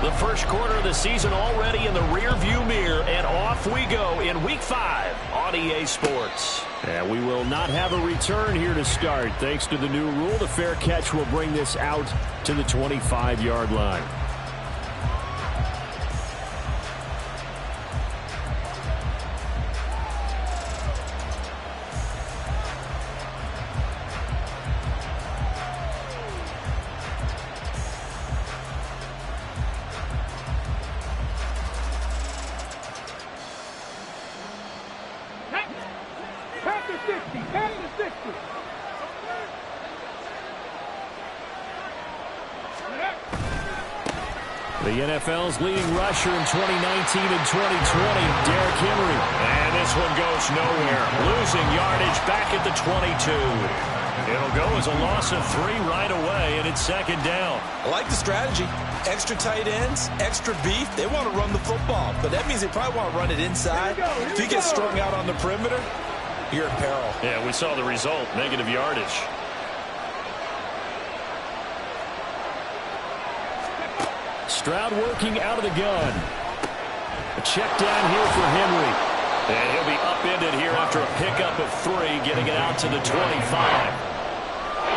The first quarter of the season already in the rear-view mirror, and off we go in Week 5 on EA Sports. And we will not have a return here to start. Thanks to the new rule, the fair catch will bring this out to the 25-yard line. The NFL's leading rusher in 2019 and 2020, Derrick Henry. And this one goes nowhere. Losing yardage back at the 22. It'll go as a loss of 3 right away, and it's second down. I like the strategy. Extra tight ends, extra beef. They want to run the football, but that means they probably want to run it inside. If you get strung out on the perimeter, you're in peril. Yeah, we saw the result, negative yardage. Stroud working out of the gun. A check down here for Henry. And he'll be upended here after a pickup of 3, getting it out to the 25.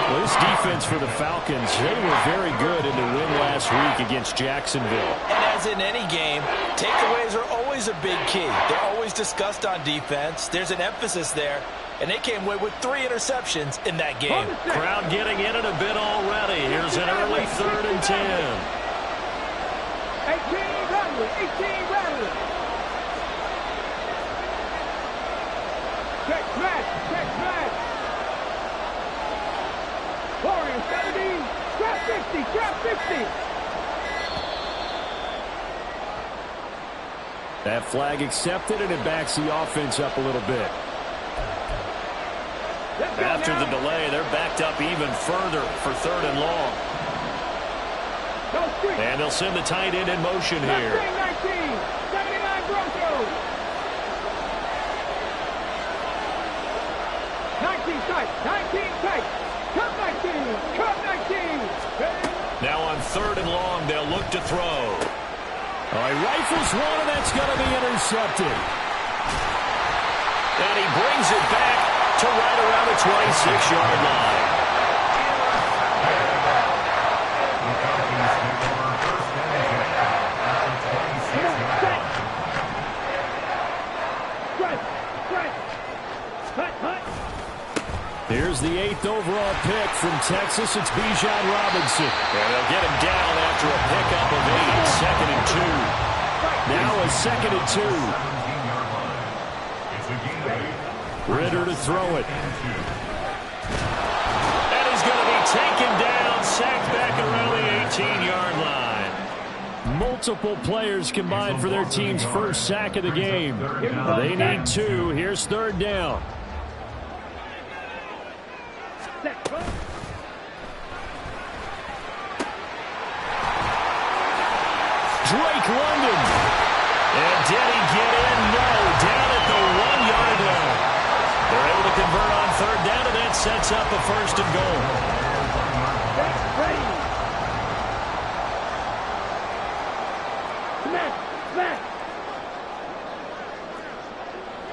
Well, this defense for the Falcons, they were very good in the win last week against Jacksonville. And as in any game, takeaways are always a big key. They're always discussed on defense. There's an emphasis there. And they came away with 3 interceptions in that game. Crowd getting in it a bit already. Here's an early 3rd and 10. 18 rattling. Check smash. Warriors 70, trap 50. That flag accepted, and it backs the offense up a little bit. After the delay, they're backed up even further for 3rd and long. And they'll send the tight end in motion here. 79 Broncos. 19 tight. Cut 19. Now on 3rd and long, they'll look to throw. All right, rifles one, and that's going to be intercepted. And he brings it back to right around the 26-yard line. Here's the 8th overall pick from Texas. It's Bijan Robinson. And they'll get him down after a pickup of 8. 2nd and 2. Now a 2nd and 2. Ritter to throw it. And he's going to be taken down, sacked back around the 18-yard line. Multiple players combined for their team's first sack of the game. They need 2. Here's 3rd down. Drake London. And did he get in? No. Down at the 1-yard line. They're able to convert on 3rd down, and that sets up a 1st and goal. Smash.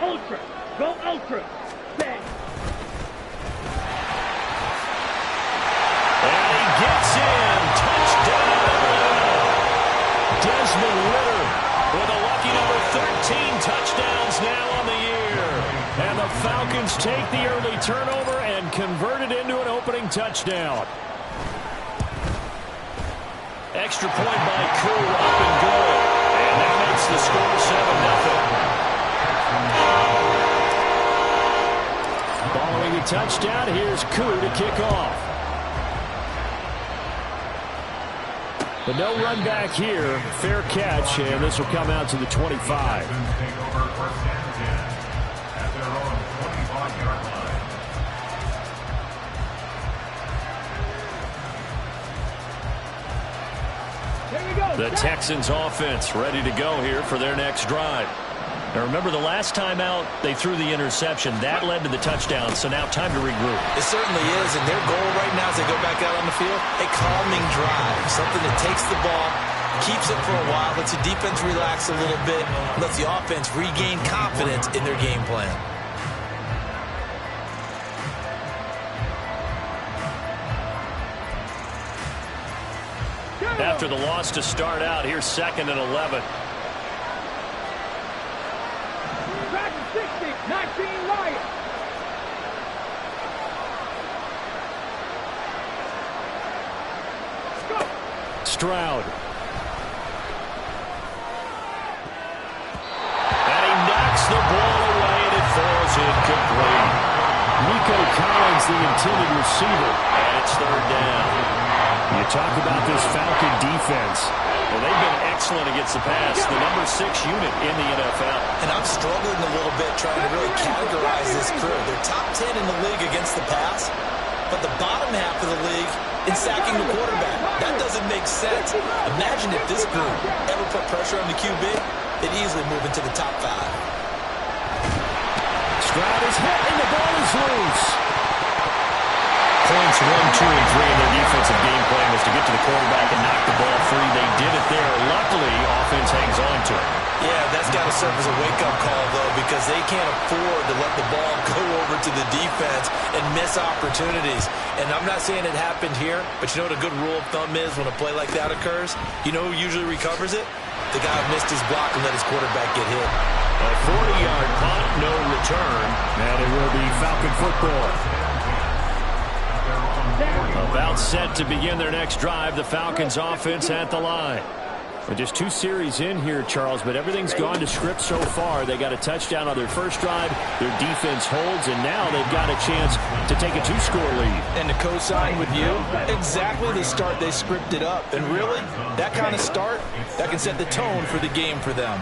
Ultra. Go ultra. Bang. And he gets in. Touchdown. Desmond Ritter with a lucky number 13 touchdowns now on the year. And the Falcons take the early turnover and convert it into an opening touchdown. Extra point by Koo, up and good. And that makes the score 7-0. Following a touchdown, here's Koo to kick off. But no run back here. Fair catch, and this will come out to the 25. The Texans offense ready to go here for their next drive. Now remember, the last time out, they threw the interception. That led to the touchdown, so now time to regroup. It certainly is, and their goal right now as they go back out on the field, a calming drive, something that takes the ball, keeps it for a while, lets the defense relax a little bit, lets the offense regain confidence in their game plan. After the loss to start out, here's 2nd and 11. 60, 19 Lions. Stroud. And he knocks the ball away, and it falls incomplete. Nico Collins, the intended receiver. And it's 3rd down. You talk about this Falcon defense. Well, they've been excellent against the pass, the number 6 unit in the NFL. And I'm struggling a little bit trying to really categorize this crew. They're top 10 in the league against the pass, but the bottom half of the league in sacking the quarterback. That doesn't make sense. Imagine if this group ever put pressure on the QB, they'd easily move into the top 5. Stroud is hit, and the ball is loose. Points 1, 2, and 3 in their defensive game plan was to get to the quarterback and knock the ball free. They did it there. Luckily, offense hangs on to it. Yeah, that's got to serve as a wake-up call, though, because they can't afford to let the ball go over to the defense and miss opportunities. And I'm not saying it happened here, but you know what a good rule of thumb is when a play like that occurs? You know who usually recovers it? The guy who missed his block and let his quarterback get hit. A 40-yard punt, no return, and it will be Falcon football. About set to begin their next drive, the Falcons offense at the line. Well, just 2 series in here, Charles, but everything's gone to script so far. They got a touchdown on their first drive. Their defense holds, and now they've got a chance to take a 2-score lead. And to co-sign with you, exactly the start they scripted up. And really, that kind of start, that can set the tone for the game for them.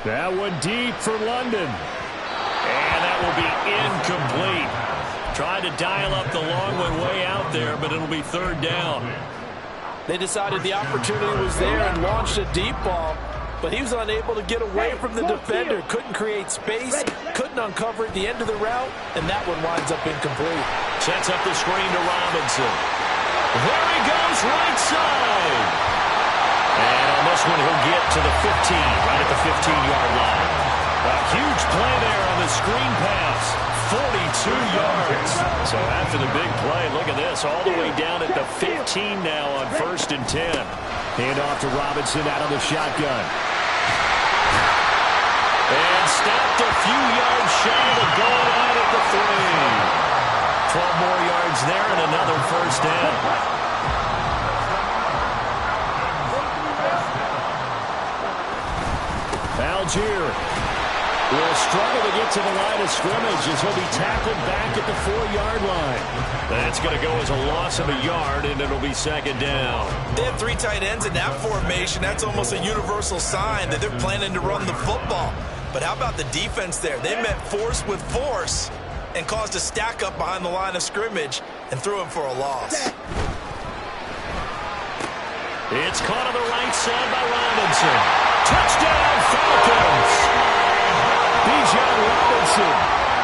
That one deep for London. And that will be incomplete. Tried to dial up the long one way out there, but it'll be 3rd down. They decided the opportunity was there and launched a deep ball, but he was unable to get away from the defender. Couldn't create space, couldn't uncover at the end of the route, and that one winds up incomplete. Sets up the screen to Robinson. There he goes, right side. And on this one, he'll get to the 15, right at the 15-yard line. A huge play there on the screen pass. 42 yards. So after the big play, look at this, all the way down at the 15 now on 1st and 10. Hand off to Robinson out of the shotgun. And stopped a few yards shy of the goal line at the 3. 12 more yards there and another 1st down. Algier will struggle to get to the line of scrimmage as he'll be tackled back at the 4-yard line. That's going to go as a loss of a yard, and it'll be 2nd down. They have 3 tight ends in that formation. That's almost a universal sign that they're planning to run the football. But how about the defense there? They met force with force and caused a stack up behind the line of scrimmage and threw him for a loss. It's caught on the right side by Robinson. Touchdown, Falcons! Bijan Robinson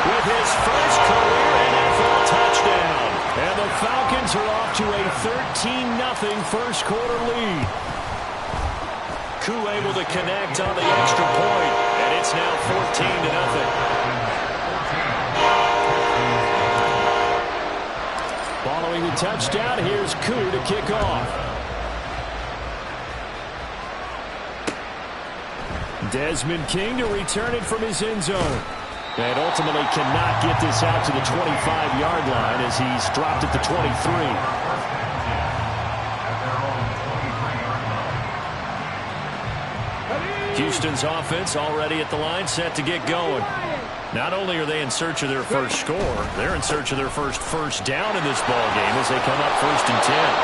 with his first career NFL touchdown. And the Falcons are off to a 13-0 first quarter lead. Koo able to connect on the extra point, and it's now 14-0. Following the touchdown, here's Koo to kick off. Desmond King to return it from his end zone. And ultimately cannot get this out to the 25-yard line as he's dropped at the 23. Houston's offense already at the line, set to get going. Not only are they in search of their first score, they're in search of their first down in this ball game as they come up 1st and 10.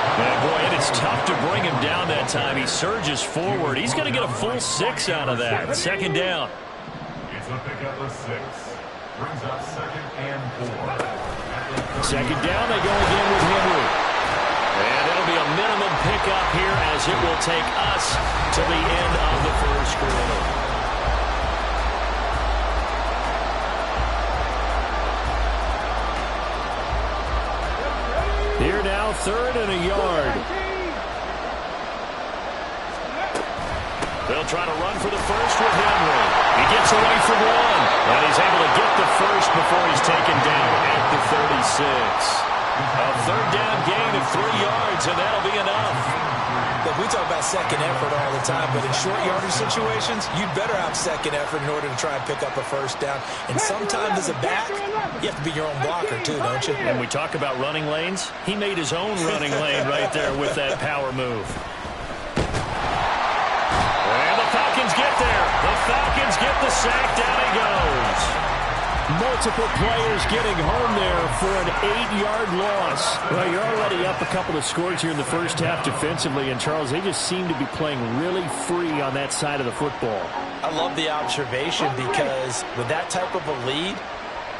And boy, and it's tough to bring him down that time. He surges forward. He's going to get a full 6 out of that. 2nd down. It's a pickup of 6. Brings up 2nd and 4. 2nd down, they go again with Henry. And it'll be a minimum pickup here as it will take us to the end of the first quarter. 3rd and a yard. They'll try to run for the first with Henry. He gets away from one, and he's able to get the first before he's taken down at the 36. A 3rd down gain of 3 yards, and that'll be enough. Look, we talk about second effort all the time, but in short yardage situations, you'd better have second effort in order to try and pick up a first down. And sometimes as a back, you have to be your own blocker too, don't you? When we talk about running lanes, he made his own running lane right there with that power move. And the Falcons get there. The Falcons get the sack. Down he goes. Multiple players getting home there for an 8-yard loss. Well, you're already up a couple of scores here in the first half defensively, and Charles, they just seem to be playing really free on that side of the football. I love the observation because with that type of a lead,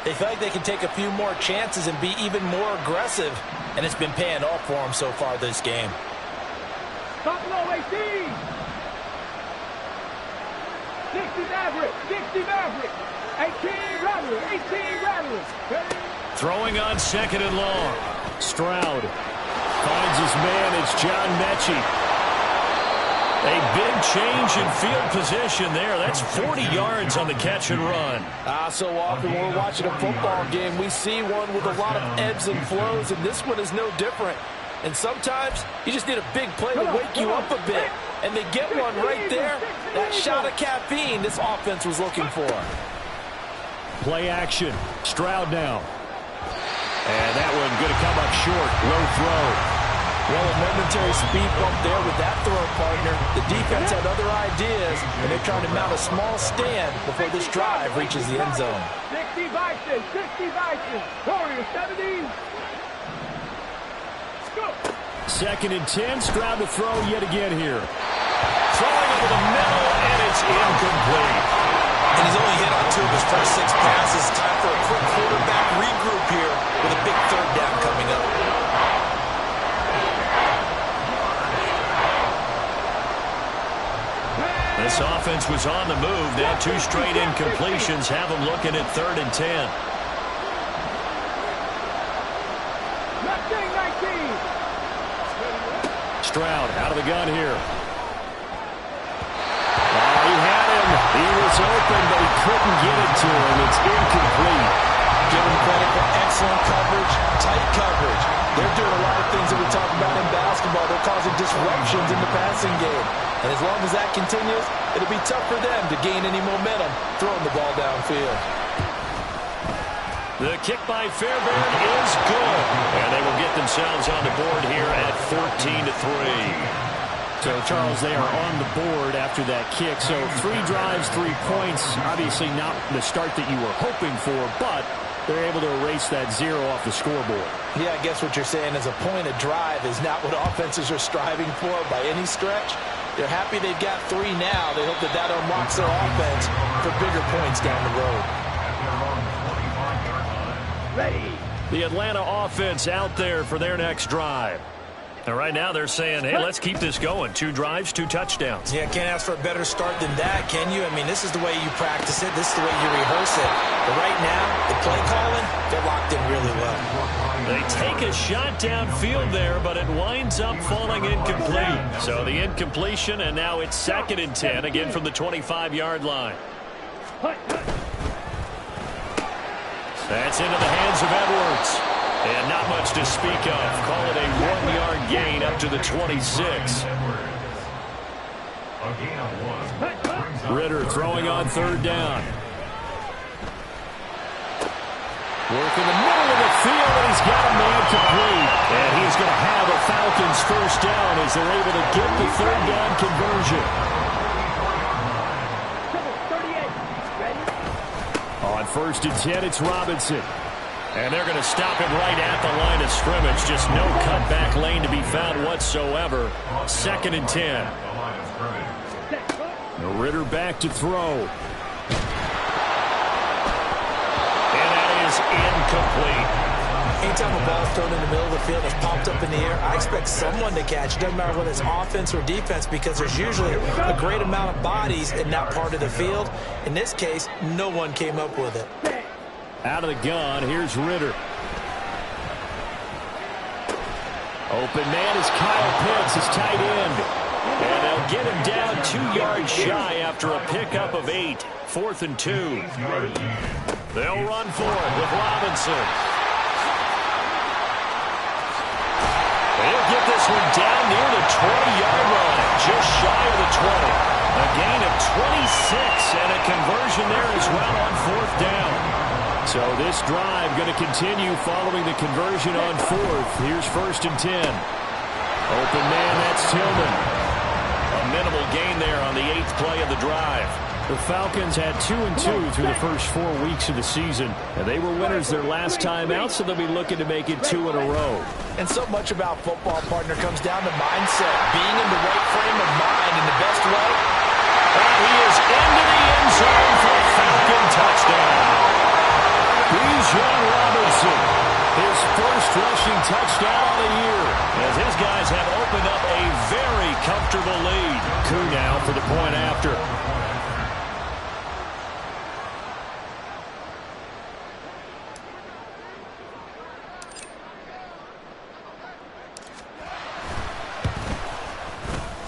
they feel like they can take a few more chances and be even more aggressive, and it's been paying off for them so far this game. Top low 18. 60 Maverick. 60 Maverick. 18 Rattler. 18 Rattler. Throwing on 2nd and long. Stroud finds his man. It's John Mechie. A big change in field position there. That's 40 yards on the catch and run. So often when we're watching a football game, we see one with a lot of ebbs and flows, and this one is no different. And sometimes you just need a big play to wake you up a bit. And they get one right there. That shot of caffeine this offense was looking for. Play action. Stroud now. And that one going to come up short. Low throw. Well, a momentary speed bump there with that throw, partner. The defense had other ideas, and they're trying to mount a small stand before this drive reaches the end zone. 60 Vikings. 60 Vikings. Warriors 70. Go. 2nd and 10. Stroud to throw yet again here. Throwing over the middle, and it's incomplete. And he's only hit on 2 of his first 6 passes. Time for a quick quarterback regroup here with a big 3rd down coming up. This offense was on the move. Now 2 straight incompletions have them looking at 3rd and 10. 19. Stroud out of the gun here. He had him. He was open, but he couldn't get it to him. It's incomplete. Give him credit for excellent coverage, tight coverage. They're doing a lot of things that we talk about in basketball. They're causing disruptions in the passing game. And as long as that continues, it'll be tough for them to gain any momentum throwing the ball downfield. The kick by Fairbairn is good. And they will get themselves on the board here at 14-3. So, Charles, they are on the board after that kick. So 3 drives, 3 points. Obviously not the start that you were hoping for, but they're able to erase that 0 off the scoreboard. Yeah, I guess what you're saying is a point a drive is not what offenses are striving for by any stretch. They're happy they've got 3 now. They hope that that unlocks their offense for bigger points down the road. Ready. The Atlanta offense out there for their next drive. And right now they're saying, hey, let's keep this going. 2 drives, 2 touchdowns. Yeah, can't ask for a better start than that, can you? I mean, this is the way you practice it. This is the way you rehearse it. But right now, the play calling, they're locked in really well. They take a shot downfield there, but it winds up falling incomplete. So the incompletion, and now it's 2nd and 10, again from the 25-yard line. That's into the hands of Edwards. And not much to speak of. Call it a 1-yard gain up to the 26. Ritter throwing on 3rd down. Work in the middle of the field, and he's got a man complete. And he's going to have a Falcons first down as they're able to get the 3rd down conversion. On 1st and 10, it's Robinson. And they're going to stop him right at the line of scrimmage. Just no cutback lane to be found whatsoever. 2nd and 10. Ritter back to throw. And that is incomplete. Anytime a ball's thrown in the middle of the field, it's popped up in the air, I expect someone to catch. It doesn't matter whether it's offense or defense because there's usually a great amount of bodies in that part of the field. In this case, no one came up with it. Out of the gun, here's Ritter. Open man is Kyle Pitts, his tight end. And they'll get him down 2 yards shy after a pickup of 8. 4th and 2. They'll run for it with Robinson. They'll get this one down near the 20-yard line, just shy of the 20. A gain of 26 and a conversion there as well on 4th down. So this drive going to continue following the conversion on 4th. Here's 1st and 10. Open man, that's Tillman. A minimal gain there on the 8th play of the drive. The Falcons had 2-2 through the first 4 weeks of the season, and they were winners their last time out, so they'll be looking to make it 2 in a row. And so much about football, partner, comes down to mindset, being in the right frame of mind in the best way. And he is into the end zone for a Falcon touchdown. Bijan Robinson, his first rushing touchdown of the year, as his guys have opened up a very comfortable lead. Koo now for the point after.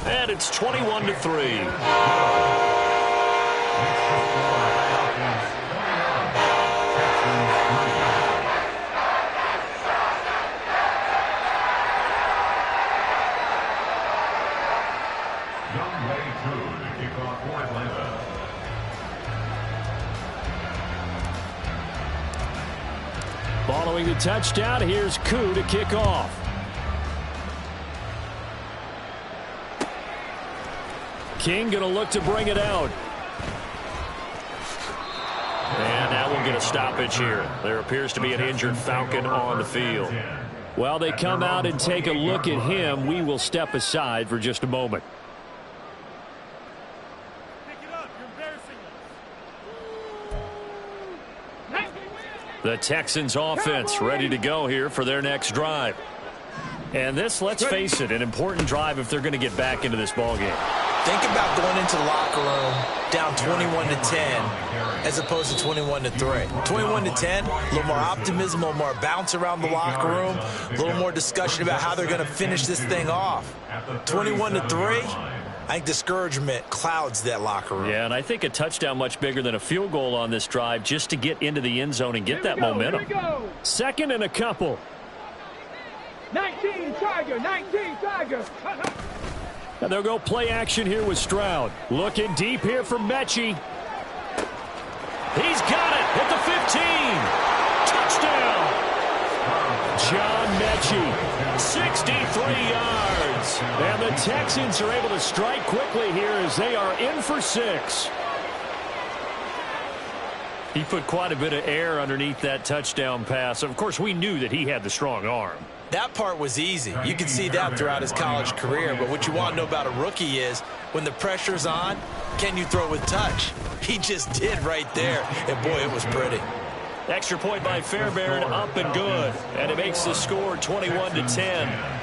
And it's 21-3. Following the touchdown, here's Koo to kick off. King going to look to bring it out. And now we'll get a stoppage here. There appears to be an injured Falcon on the field. While they come out and take a look at him, we will step aside for just a moment. The Texans offense ready to go here for their next drive. And this, let's face it, an important drive if they're going to get back into this ballgame. Think about going into the locker room down 21-10 as opposed to 21-3. 21-10, a little more optimism, a little more bounce around the locker room, a little more discussion about how they're going to finish this thing off. 21-3, I think discouragement clouds that locker room. Yeah, and I think a touchdown much bigger than a field goal on this drive just to get into the end zone and get that momentum. 2nd and a couple. 19 Tiger, 19 Tiger. And they'll go play action here with Stroud. Looking deep here for Mechie. He's got it at the 15. Touchdown. John Mechie, 63 yards. And the Texans are able to strike quickly here as they are in for 6. He put quite a bit of air underneath that touchdown pass. Of course, we knew that he had the strong arm. That part was easy. You can see that throughout his college career. But what you want to know about a rookie is when the pressure's on, can you throw with touch? He just did right there. And, boy, it was pretty. Extra point by Fairbairn, up and good. And it makes the score 21-10.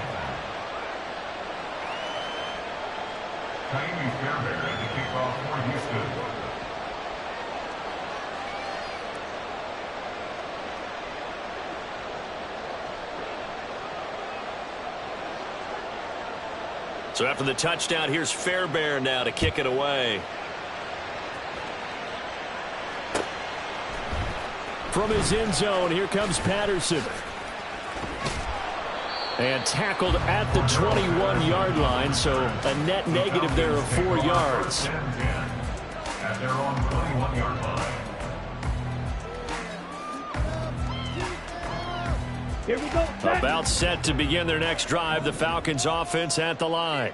So after the touchdown, here's Fairbairn now to kick it away. From his end zone, here comes Patterson. And tackled at the 21-yard line, so a net negative there of 4 yards. At their own 21-yard line. Here we go. About set to begin their next drive. The Falcons offense at the line.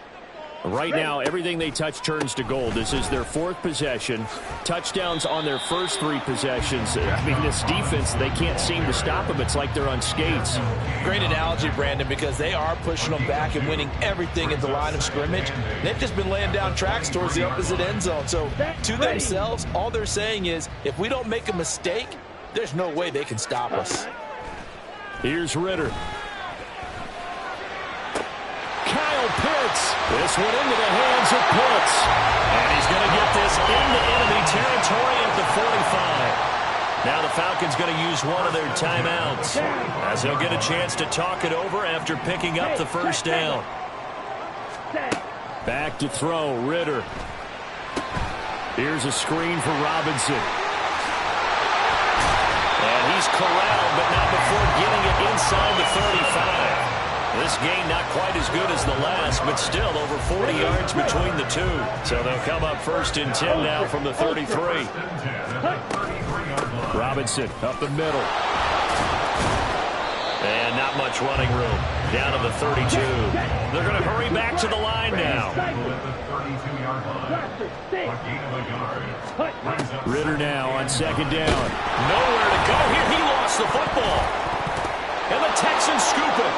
Right now, everything they touch turns to gold. This is their 4th possession. Touchdowns on their first 3 possessions. I mean, this defense, they can't seem to stop them. It's like they're on skates. Great analogy, Brandon, because they are pushing them back and winning everything at the line of scrimmage. They've just been laying down tracks towards the opposite end zone. So to themselves, all they're saying is, if we don't make a mistake, there's no way they can stop us. Here's Ritter. Kyle Pitts. This one into the hands of Pitts. And he's going to get this into enemy territory at the 45. Now the Falcons going to use one of their timeouts as they'll get a chance to talk it over after picking up the first down. Back to throw, Ritter. Here's a screen for Robinson. And he's corralled, but not before getting it inside the 35. This gain not quite as good as the last, but still over 40 yards between the two. So they'll come up 1st and 10 now from the 33. Robinson up the middle. And not much running room. Down to the 32. They're going to hurry back to the line now. Ritter now on 2nd down. Nowhere to go here. He lost the football. And the Texans scoop it.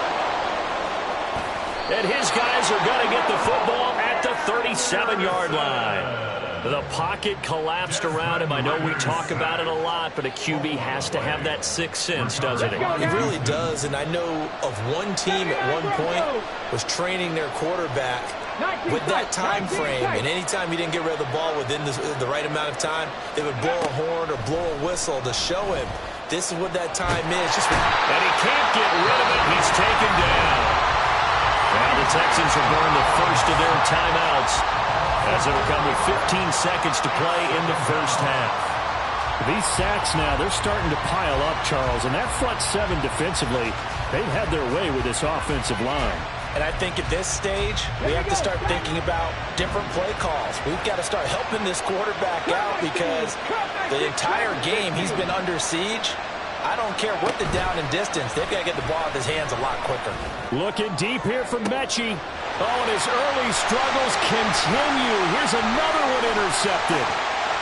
And his guys are going to get the football at the 37-yard line. The pocket collapsed around him. I know we talk about it a lot, but a QB has to have that sixth sense, doesn't it? It really does, and I know of one team at one point was training their quarterback with that time frame, and anytime he didn't get rid of the ball within the right amount of time, they would blow a horn or blow a whistle to show him this is what that time is. And he can't get rid of it. He's taken down. Now the Texans will burn the first of their timeouts as it'll come with 15 seconds to play in the first half. These sacks now, they're starting to pile up, Charles, and that front seven defensively, they've had their way with this offensive line. And I think at this stage, we have to start thinking about different play calls. We've got to start helping this quarterback out because the entire game he's been under siege. I don't care what the down and distance. They've got to get the ball out of his hands a lot quicker. Looking deep here from Mechie. Oh, and his early struggles continue. Here's another one intercepted.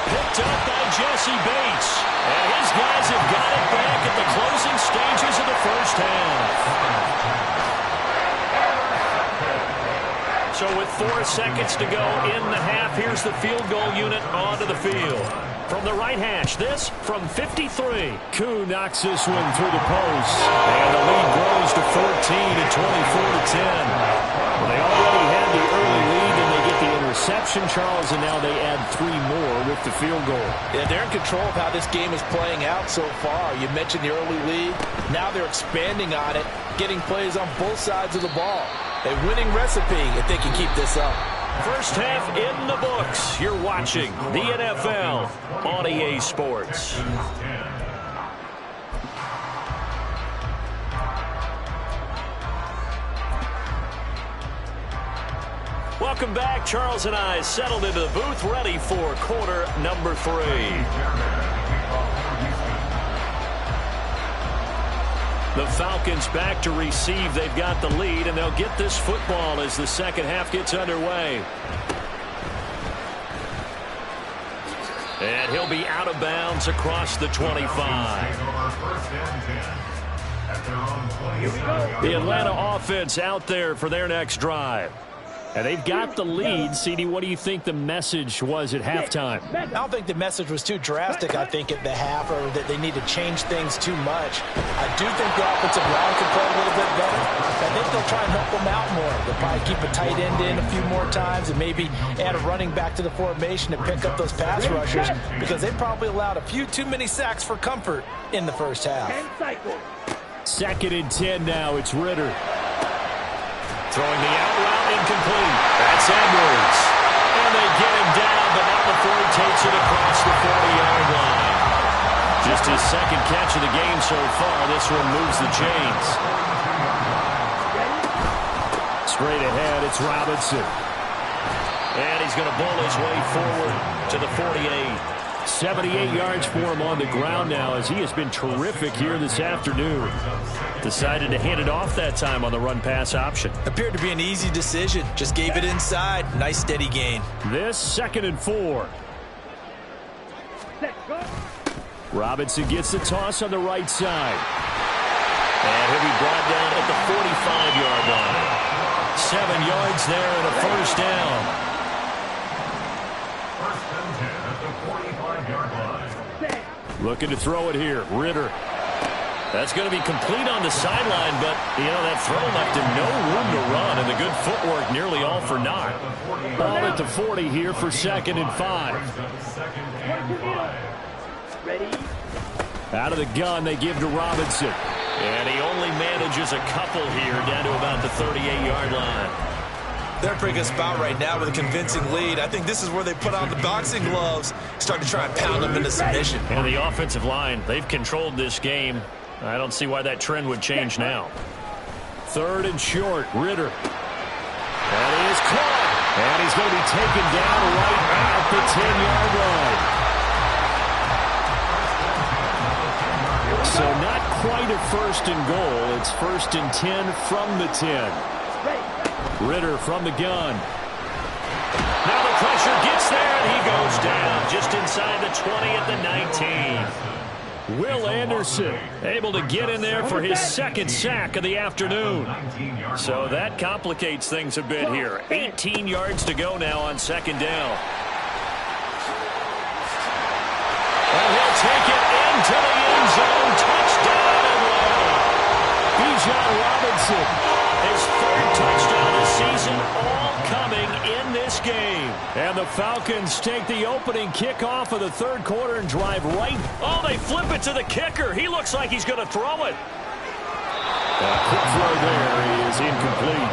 Picked up by Jesse Bates. And his guys have got it back at the closing stages of the first half. So with 4 seconds to go in the half, here's the field goal unit onto the field. From the right hash, this from 53. Koo knocks this one through the post. And the lead grows to 14 at 24-10. Well, they already had the early lead, and they get the interception, Charles, and now they add 3 more with the field goal. Yeah, they're in control of how this game is playing out so far. You mentioned the early lead. Now they're expanding on it, getting plays on both sides of the ball. A winning recipe if they can keep this up. First half in the books. You're watching the NFL on EA Sports. Welcome back. Charles and I settled into the booth, ready for quarter number 3. The Falcons back to receive. They've got the lead, and they'll get this football as the second half gets underway. And he'll be out of bounds across the 25. The Atlanta offense out there for their next drive. And they've got the lead. CD, what do you think the message was at halftime? I don't think the message was too drastic, I think, at the half, or that they need to change things too much. I do think the offensive line can play a little bit better. I think they'll try and help them out more. They'll probably keep a tight end in a few more times and maybe add a running back to the formation to pick up those pass rushers because they probably allowed a few too many sacks for comfort in the first half. 2nd and 10 now. It's Ritter. Throwing the out route incomplete. That's Edwards. And they get him down, but not before he takes it across the 40-yard line. Just his second catch of the game so far. This one moves the chains. Straight ahead, it's Robinson. And he's going to bull his way forward to the 48. 78 yards for him on the ground now as he has been terrific here this afternoon. Decided to hand it off that time on the run-pass option. Appeared to be an easy decision. Just gave it inside. Nice steady gain. This 2nd and 4. Robinson gets the toss on the right side. And he'll be brought down at the 45-yard line. 7 yards there and a first down. Looking to throw it here. Ritter. That's going to be complete on the sideline, but, you know, that throw left him no room to run, and the good footwork nearly all for naught. Ball at the 40 here for 2nd and 5. Ready? Out of the gun, they give to Robinson. And he only manages a couple here down to about the 38-yard line. They're a pretty good spot right now with a convincing lead. I think this is where they put on the boxing gloves, start to try and pound them into submission. And the offensive line, they've controlled this game. I don't see why that trend would change now. 3rd and short, Ritter. That is caught. And he's going to be taken down right at the 10-yard line. So not quite a 1st and goal. It's 1st and 10 from the 10. Ritter from the gun. Now the pressure gets there, and he goes down just inside the 20 at the 19. Will Anderson able to get in there for his 2nd sack of the afternoon. So that complicates things a bit here. 18 yards to go now on 2nd down. And he'll take it into the end zone. Touchdown Atlanta. Bijan Robinson. His 3rd touchdown this season, all coming in this game. And the Falcons take the opening kickoff of the 3rd quarter and drive right. Oh, they flip it to the kicker. He looks like he's going to throw it. Quick throw there is incomplete.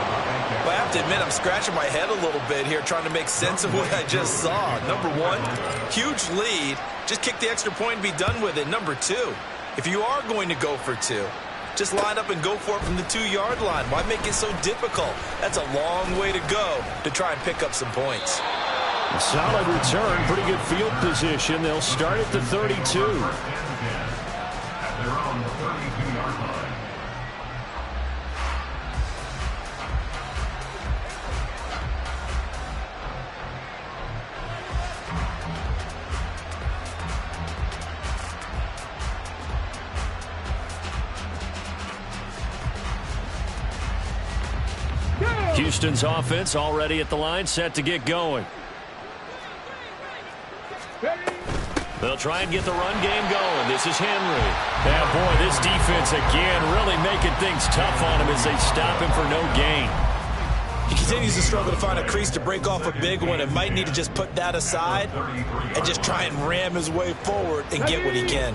Well, I have to admit, I'm scratching my head a little bit here trying to make sense of what I just saw. Number 1, huge lead. Just kick the extra point and be done with it. Number 2, if you are going to go for 2, just line up and go for it from the 2-yard line. Why make it so difficult? That's a long way to go to try and pick up some points. A solid return, pretty good field position. They'll start at the 32. At their own 32-yard line. Houston's offense already at the line, set to get going. They'll try and get the run game going. This is Henry. Yeah, boy, this defense again really making things tough on him as they stop him for no gain. He continues to struggle to find a crease to break off a big one and might need to just put that aside and just try and ram his way forward and get what he can.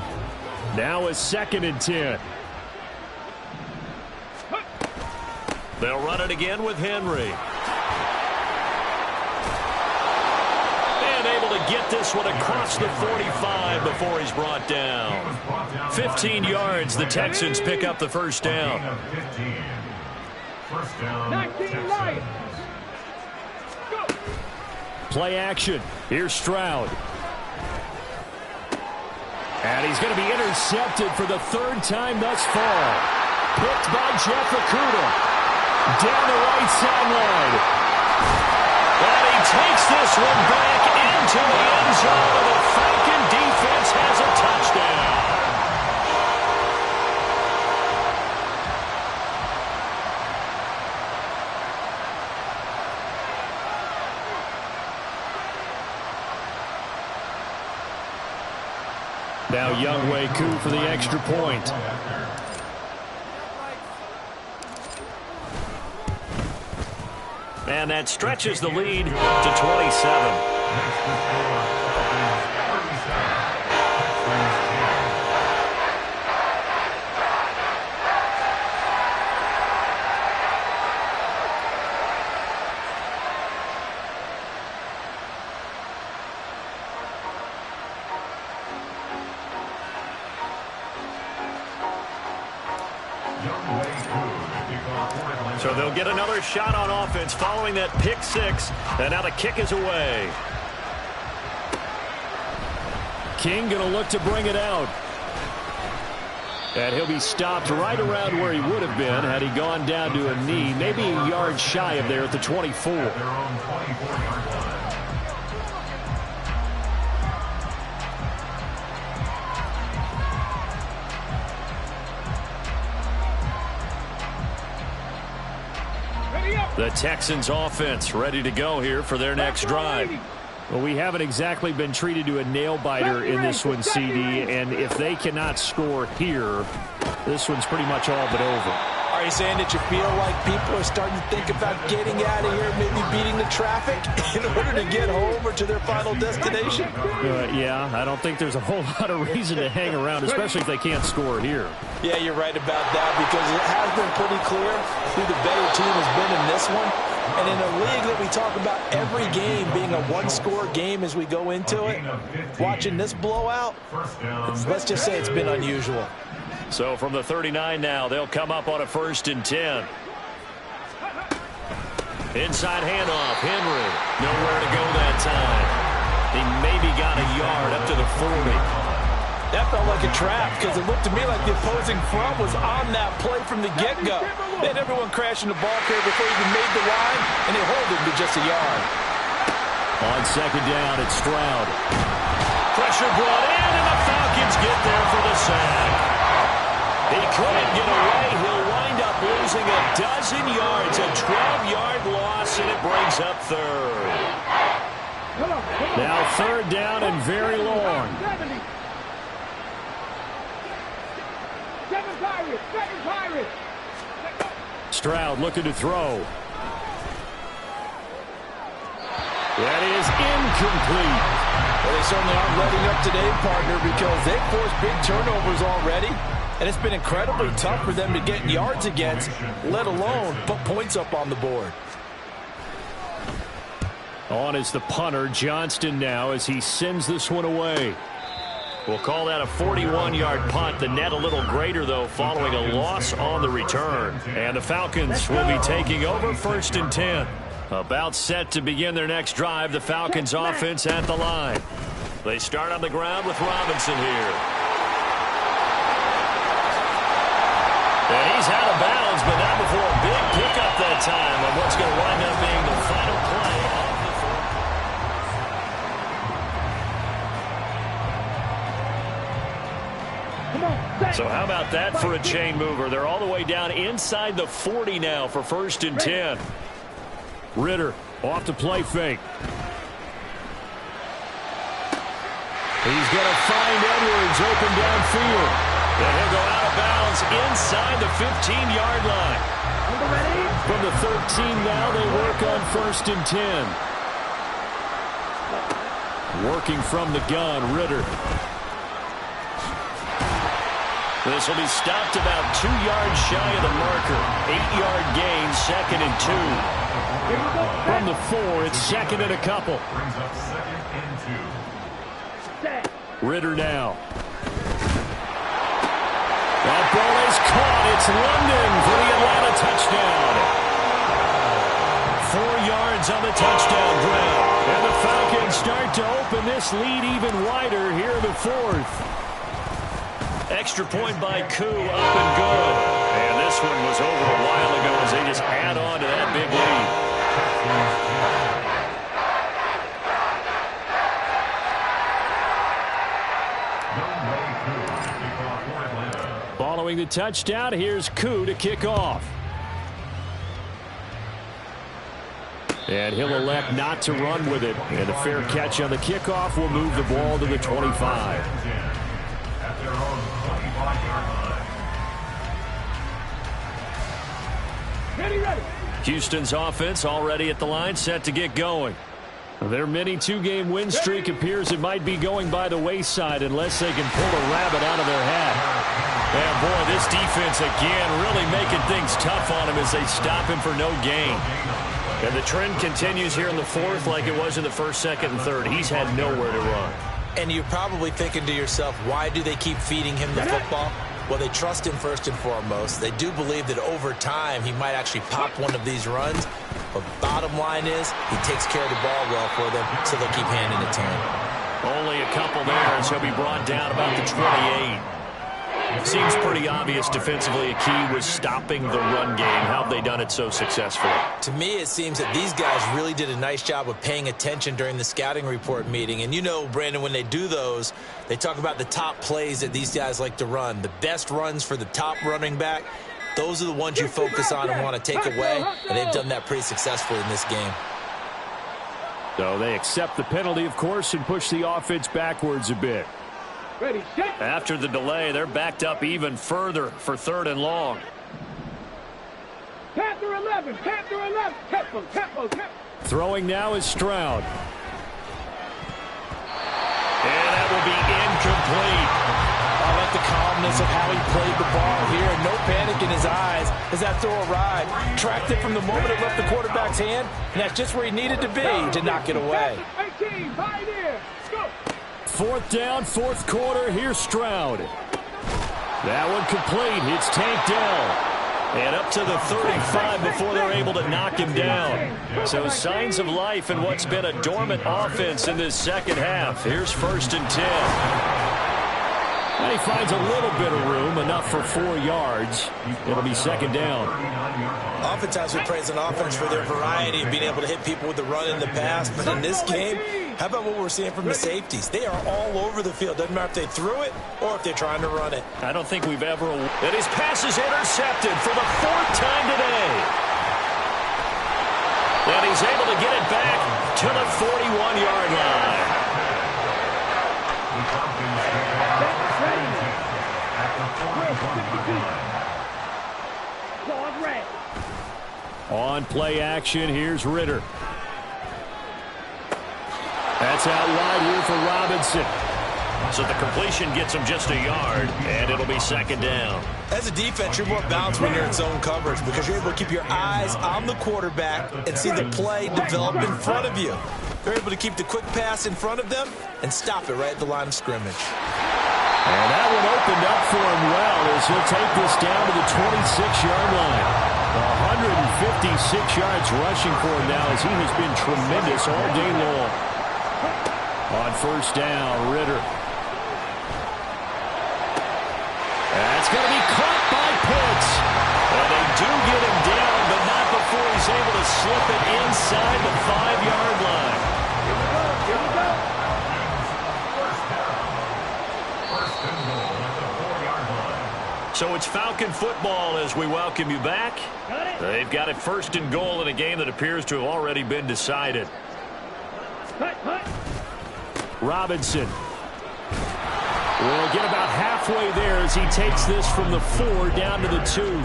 Now a 2nd and 10. They'll run it again with Henry. And able to get this one across the 45 before he's brought down. 15 yards, the Texans pick up the 1st down. First down, Texans. Play action. Here's Stroud. And he's going to be intercepted for the 3rd time thus far. Picked by Jeff Okudah. Down the right sideline. And he takes this one back into the end zone, and the Falcon defense has a touchdown. Now Younghoe Koo for the extra point. And that stretches the lead to 27. So they'll get another shot on offense following that pick six. And now the kick is away. King going to look to bring it out. And he'll be stopped right around where he would have been had he gone down to a knee, maybe a yard shy of there at the 24. Their own 24-yard line. The Texans offense ready to go here for their next drive. Well, we haven't exactly been treated to a nail-biter in this one, CD, and if they cannot score here, this one's pretty much all but over. All right, Are you saying that you feel like people are starting to think about getting out of here, maybe beating the traffic in order to get home or to their final destination? Yeah, I don't think there's a whole lot of reason to hang around, especially if they can't score here. Yeah, you're right about that, because it has been pretty clear who the better team has been in this one. And in a league that we talk about every game being a one-score game as we go into it, watching this blowout, let's just say it's been unusual. So from the 39 now, they'll come up on a 1st and 10. Inside handoff, Henry. Nowhere to go that time. He maybe got a yard up to the 40. That felt like a trap, because it looked to me like the opposing front was on that play from the get-go. They had everyone crashing the ball carrier before he even made the line, and they hold him to just a yard. On 2nd down, it's Stroud. Pressure brought in, and the Falcons get there for the sack. He couldn't get away. He'll wind up losing a dozen yards, a 12-yard loss, and it brings up 3rd. Now 3rd down and very long. Stroud looking to throw. That is incomplete. Well, they certainly aren't letting up today, partner, because they've forced big turnovers already. And it's been incredibly tough for them to get yards against, let alone put points up on the board. On is the punter, Johnston, now as he sends this one away. We'll call that a 41-yard punt. The net a little greater, though, following a loss on the return. And the Falcons will be taking over 1st and 10. About set to begin their next drive, the Falcons offense at the line. They start on the ground with Robinson here. And he's out of bounds, but not before a big pickup that time on what's going to wind up being the final play of the fourth. So how about that for a chain mover? They're all the way down inside the 40 now for 1st and 10. Ritter off the play fake. He's going to find Edwards open downfield. And he'll go out of bounds inside the 15-yard line. From the 13 now, they work on 1st and 10. Working from the gun, Ritter. This will be stopped about 2 yards shy of the marker. 8-yard gain, 2nd and 2. From the 4, it's 2nd and a couple. Brings up 2nd and 2. Ritter now. That ball is caught. It's London for the Atlanta touchdown. 4 yards on the touchdown grab. And the Falcons start to open this lead even wider here in the 4th. Extra point by Koo, up and good. And this one was over a while ago as they just add on to that big lead. Following the touchdown, here's Koo to kick off. And he'll elect not to run with it. And a fair catch on the kickoff will move the ball to the 25. Houston's offense already at the line, set to get going. Their mini 2-game win streak appears it might be going by the wayside unless they can pull a rabbit out of their hat. And boy, this defense again really making things tough on him as they stop him for no gain. And the trend continues here in the 4th like it was in the 1st, 2nd, and 3rd. He's had nowhere to run. And you're probably thinking to yourself, why do they keep feeding him the football? Well, they trust him first and foremost. They do believe that over time he might actually pop one of these runs. But bottom line is he takes care of the ball well for them, so they'll keep handing it to him. Only a couple there, so he'll be brought down about the 28. Seems pretty obvious defensively a key was stopping the run game. How have they done it so successfully? To me, it seems that these guys really did a nice job of paying attention during the scouting report meeting. And you know, Brandon, when they do those, they talk about the top plays that these guys like to run. The best runs for the top running back, those are the ones you focus on and want to take away. And they've done that pretty successfully in this game. So they accept the penalty, of course, and push the offense backwards a bit. After the delay, they're backed up even further for 3rd and long. Panther 11, Panther 11. Tempo, tempo, tempo. Throwing now is Stroud. And that will be incomplete. I like the calmness of how he played the ball here. No panic in his eyes as that throw arrived. Tracked it from the moment it left the quarterback's hand, and that's just where he needed to be to knock it away. 18, pioneer. Go. Fourth down, fourth quarter. Here's Stroud. That one complete. It's tanked down. And up to the 35 before they're able to knock him down. So signs of life in what's been a dormant offense in this second half. Here's 1st and 10. And he finds a little bit of room, enough for 4 yards. It'll be 2nd down. Oftentimes we praise an offense for their variety of being able to hit people with the run in the pass. But in this game, how about what we're seeing from the safeties? They are all over the field. Doesn't matter if they threw it or if they're trying to run it. I don't think we've ever... And his pass is intercepted for the 4th time today. And he's able to get it back to the 41-yard line. On play action, here's Ritter. That's out wide here for Robinson. So the completion gets him just a yard, and it'll be 2nd down. As a defense, you're more balanced when you're in zone coverage because you're able to keep your eyes on the quarterback and see the play develop in front of you. They're able to keep the quick pass in front of them and stop it right at the line of scrimmage. And that one opened up for him well as he'll take this down to the 26-yard line. 156 yards rushing for him now as he has been tremendous all day long. On 1st down, Ritter. That's going to be caught by Pitts. Well, they do get him down, but not before he's able to slip it inside the 5-yard line. Here we go, here we go. First and goal at the 4-yard line. So it's Falcon football as we welcome you back. They've got it 1st and goal in a game that appears to have already been decided. Hut, hut. Robinson will get about halfway there as he takes this from the 4 down to the 2.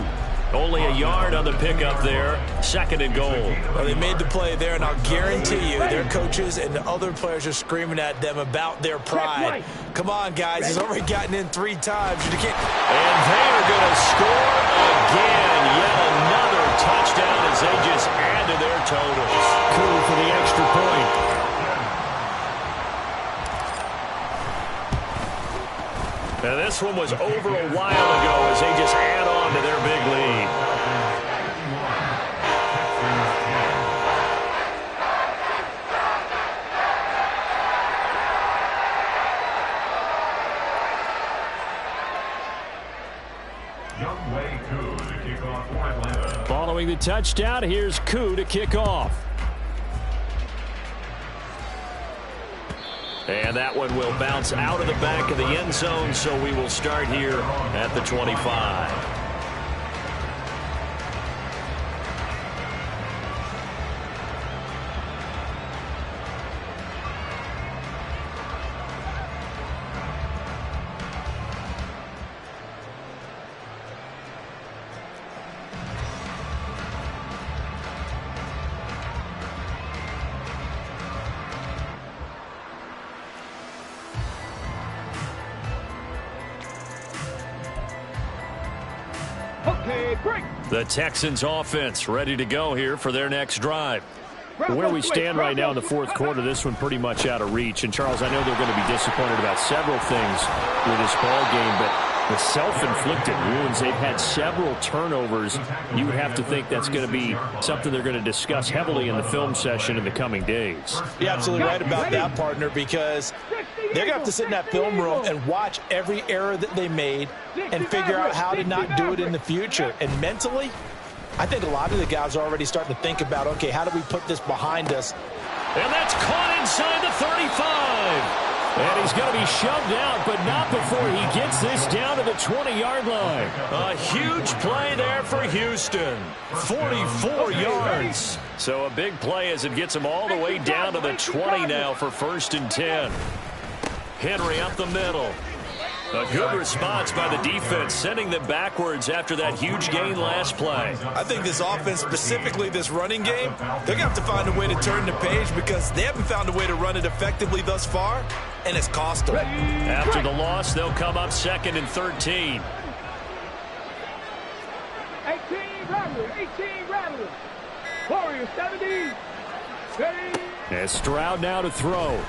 Only a yard on the pickup there. 2nd and goal. Well, they made the play there, and I'll guarantee you their coaches and the other players are screaming at them about their pride. Come on, guys. He's already gotten in 3 times. You can't... And they are going to score again. Yet another touchdown as they just add to their totals. Cool for the extra point. Now this one was over a while ago as they just add on to their big lead. Following the touchdown, here's Koo to kick off. And that one will bounce out of the back of the end zone, so we will start here at the 25. The Texans offense ready to go here for their next drive. Where we stand right now in the 4th quarter, this one pretty much out of reach. And, Charles, I know they're going to be disappointed about several things with this ball game, but the self-inflicted wounds, they've had several turnovers. You would have to think that's going to be something they're going to discuss heavily in the film session in the coming days. You're absolutely right about that, partner, because they're going to have to sit in that film room and watch every error that they made and figure out how to not do it in the future. And mentally, I think a lot of the guys are already starting to think about, okay, how do we put this behind us? And that's caught inside the 35. And he's going to be shoved out, but not before he gets this down to the 20-yard line. A huge play there for Houston. 44 yards. So a big play as it gets him all the way down to the 20 now for 1st and 10. Henry up the middle. A good response by the defense, sending them backwards after that huge gain last play. I think this offense, specifically this running game, they're going to have to find a way to turn the page because they haven't found a way to run it effectively thus far, and it's cost them. After the loss, they'll come up 2nd and 13. 18 Rattlers. Warriors 70. And Stroud now to throw.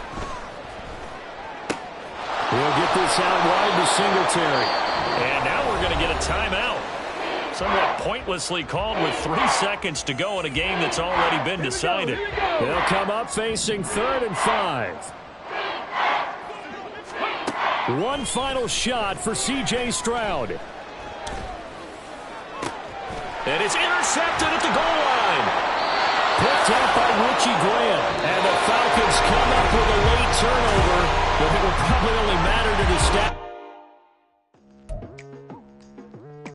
He'll get this out wide to Singletary. And now we're going to get a timeout. Somewhat pointlessly called with 3 seconds to go in a game that's already been decided. They'll come up facing 3rd and 5. One final shot for C.J. Stroud. And it's intercepted at the goal line. Picked up by Richie Graham. And the Falcons come up with a late turnover, but it will probably only matter to the stat